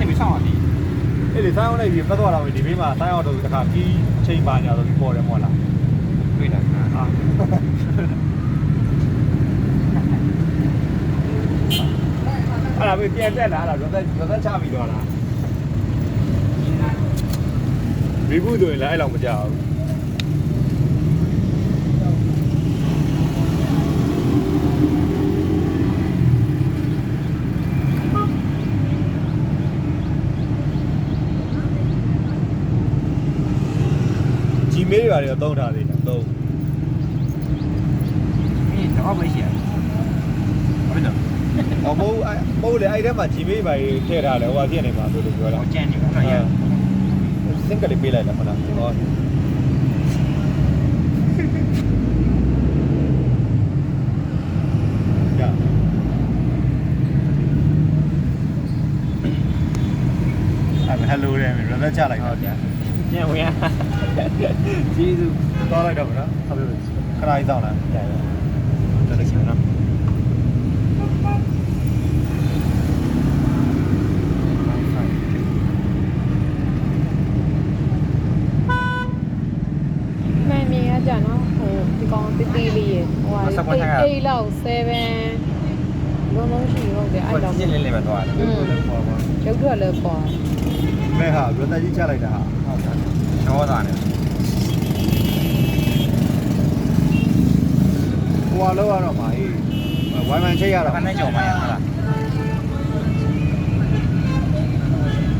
လိုက်ပြီးဆောင်းရသည်အဲ့ဒီဆိုင်အောင်လိုက်ပြီးပတ်သွားတာပဲဒီဘေးမှာဆိုင်အောင်တော့တခါကြီးချိန်ပါညာဆိုပြီးပေါ်တယ်မဟုတ်လားတွေ့တာဟာအဲ့ဒါပဲပြန်တက်လာအဲ့ဒါရသက်ချပြီးတော့လားဒီဘူးဆိုရင်လည်းအဲ့လောက်မကြောက်ဂျီမေးတွေပါတယ်တော့သုံးထားသေးတယ်သုံးဒီတော့မရှိရဟုတ်တယ်哦，冇嘞，哎，他妈几米吧，贴他嘞，我天嘞嘛，都说了。我见你看呀，真个的背来了，可能哦。呀。哎，hello 嘞，人家家来的。见我呀，这就到来着不是？他不是，看他一张了。对的。这个行了。8လောက်7လုံးလုံးရှိဟုတ်တယ်အဲ့တော့ကျင်းလေးလေးပဲသွားတယ်ရုပ်ထွက်လည်းပေါ်မဲဟာရသက်ကြီးချလိုက်တာဟာဟုတ်တယ်ချောသားတယ်ဟိုလောက်ရတော့မှာအေးဝိုင်းမှန်ချိတ်ရတော့ခဏကြောင်မရဟုတ်လား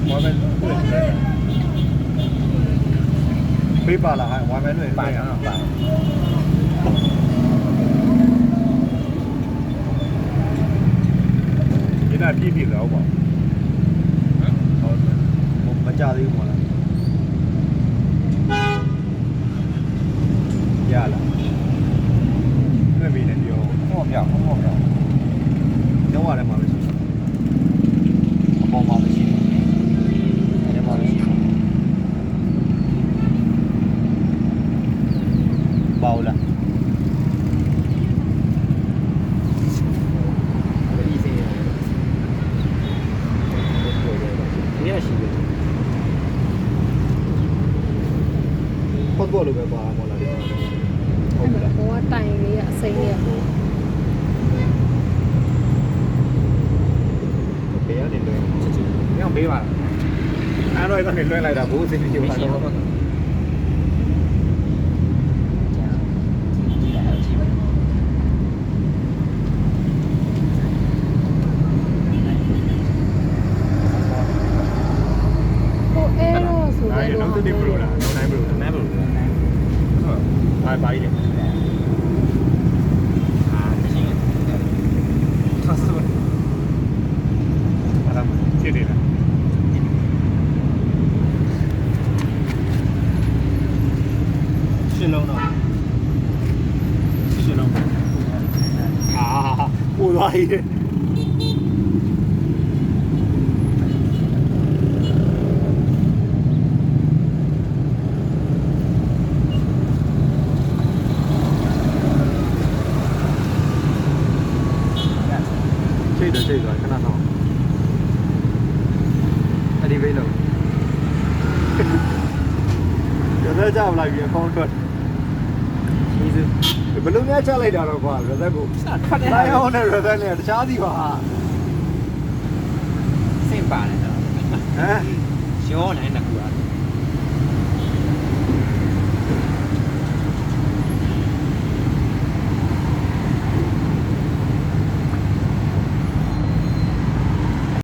ဝိုင်းမှန်ပေးပါလားဝိုင်းမှန်တွေပါတော့ပါဒီနာပြည့်ပြည့်တော့ပေါ့ဟုတ်မကြသေးဘူးမလားရလားတွေ့ပြီနဲ့ပြောဟောပြောဟောပြောကျောင်းရတယ်မှာပဲရှိအပေါ်မှာမရှိဘူးအဲ့မှာမရှိဘူးပေါ့လားပတ်ပေါ်လို့ပဲပါမလားဒီဟုတ်ကဲ့ဟိုကတိုင်လေးကအစိမ်းလေးကဘယ်ကနေလွှဲချစ်ချစ်မင်းပေးပါအဲ့တော့ကနေလွှဲလိုက်တာဘူးအစိမ်းကြီးပါတော့တော့ဒီဘလိုလားနိုင်ဘလိုနိုင်ဘလိုဟုတ်ပါပါကြီးတယ်အာမရှိဘူးသတ်ဆိုအဲ့ဒါချစ်တယ်လားရှင်းလုံးတော့ရှင်းလုံးအာပူသွားကြီးတယ်ချိန်သွားခဏဆောင်အဲ့ဒီဘေးလုံးရသက်ကြမလိုက်ပြီးအကောင့်ထွက်ဒီစဘလုံးများချလိုက်တာတော့ကွာရသက်ကိုခတ်တယ်တိုင်းအောင်နဲ့ရသက်နဲ့တခြားစီပါစင်ပါတယ်နော်ဟမ်ရောနိုင်တယ်ကွာ